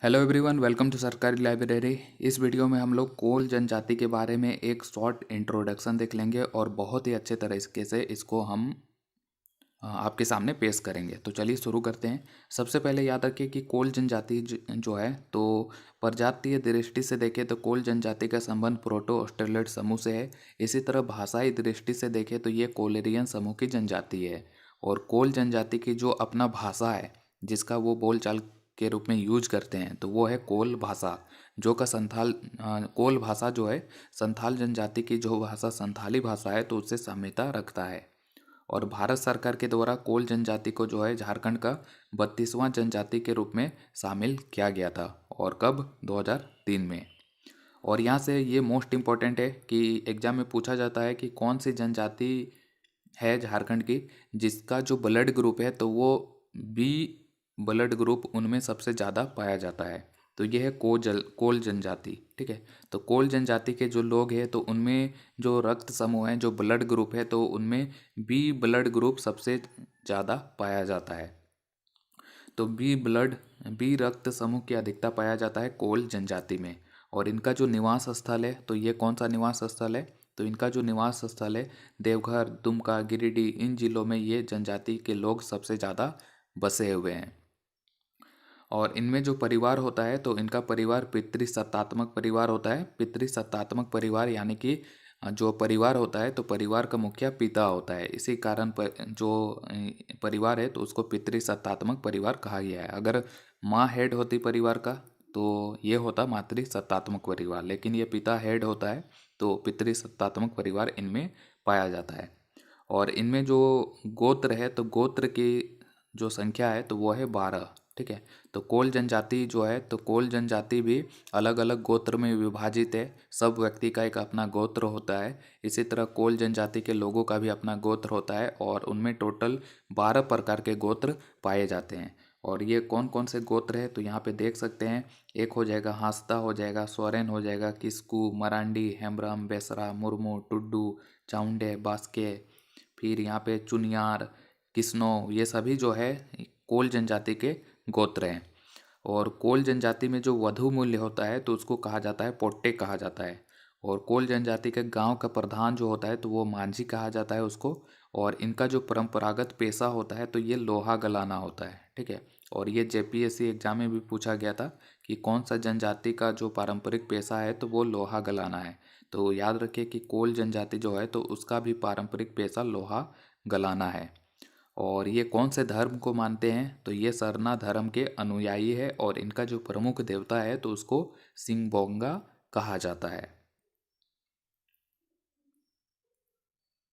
Hello everyone, welcome to सरकारी library. इस video में हम लोग कोल जनजाति के बारे में एक शॉर्ट इंट्रोडक्शन देख लेंगे और बहुत ही अच्छे तरीके से इसको हम आपके सामने पेश करेंगे। तो चलिए शुरू करते हैं। सबसे पहले याद रखिए कि कोल जनजाति जो है तो प्रजातीय दृष्टि से देखें तो कोल जनजाति का संबंध प्रोटो ऑस्ट्रेलोइड समूह से है। इसी तरह भाषाई दृष्टि से देखें तो ये कोलेरियन समूह की जनजाति है। और कोल जनजाति की जो अपना भाषा है जिसका वो बोलचाल के रूप में यूज करते हैं तो वो है कोल भाषा, जो का कोल भाषा जो है संथाल जनजाति की जो भाषा संथाली भाषा है तो उससे साम्यता रखता है। और भारत सरकार के द्वारा कोल जनजाति को जो है झारखंड का 32वां जनजाति के रूप में शामिल किया गया था। और कब? 2003 में। और यहाँ से ये मोस्ट इम्पॉर्टेंट है कि एग्जाम में पूछा जाता है कि कौन सी जनजाति है झारखंड की जिसका जो ब्लड ग्रुप है तो वो बी ब्लड ग्रुप उनमें सबसे ज़्यादा पाया जाता है। तो ये है कोल जनजाति। ठीक है, तो कोल जनजाति के जो लोग हैं तो उनमें जो रक्त समूह है, जो ब्लड ग्रुप है, तो उनमें बी ब्लड ग्रुप सबसे ज़्यादा पाया जाता है। तो बी रक्त समूह की अधिकता पाया जाता है कोल जनजाति में। और इनका जो निवास स्थल है तो ये कौन सा निवास स्थल है? तो इनका जो निवास स्थल है देवघर, दुमका, गिरिडीह, इन जिलों में ये जनजाति के लोग सबसे ज़्यादा बसे हुए हैं। और इनमें जो परिवार होता है तो इनका परिवार पितृसत्तात्मक परिवार होता है। पितृसत्तात्मक परिवार यानी कि जो परिवार होता है तो परिवार का मुखिया पिता होता है। इसी कारण जो परिवार है तो उसको पितृसत्तात्मक परिवार कहा गया है। अगर माँ हेड होती परिवार का तो ये होता मातृसत्तात्मक परिवार, लेकिन ये पिता हेड होता है तो पितृसत्तात्मक परिवार इनमें पाया जाता है। और इनमें जो गोत्र है तो गोत्र की जो संख्या है तो वो है 12। ठीक है, तो कोल जनजाति जो है तो कोल जनजाति भी अलग अलग गोत्र में विभाजित है। सब व्यक्ति का एक अपना गोत्र होता है। इसी तरह कोल जनजाति के लोगों का भी अपना गोत्र होता है और उनमें टोटल 12 प्रकार के गोत्र पाए जाते हैं। और ये कौन कौन से गोत्र है तो यहाँ पे देख सकते हैं। एक हो जाएगा हांसदा, हो जाएगा सोरेन, हो जाएगा किस्कू, मरांडी, हेम्ब्रम, बेसरा, मुर्मू, टुड्डू, चाउंडे, बास्के, फिर यहाँ पे चुनियार, किस्नो, ये सभी जो है कोल जनजाति के गोत्र हैं। और कोल जनजाति में जो वधु मूल्य होता है तो उसको कहा जाता है पोट्टे कहा जाता है। और कोल जनजाति के गांव का प्रधान जो होता है तो वो मांझी कहा जाता है उसको। और इनका जो परंपरागत पेशा होता है तो ये लोहा गलाना होता है। ठीक है, और ये जेपीएससी एग्जाम में भी पूछा गया था कि कौन सा जनजाति का जो पारंपरिक पेशा है तो वो लोहा गलाना है। तो याद रखिए कि कोल जनजाति जो है तो उसका भी पारंपरिक पेशा लोहा गलाना है। और ये कौन से धर्म को मानते हैं तो ये सरना धर्म के अनुयायी है। और इनका जो प्रमुख देवता है तो उसको सिंगबोंगा कहा जाता है।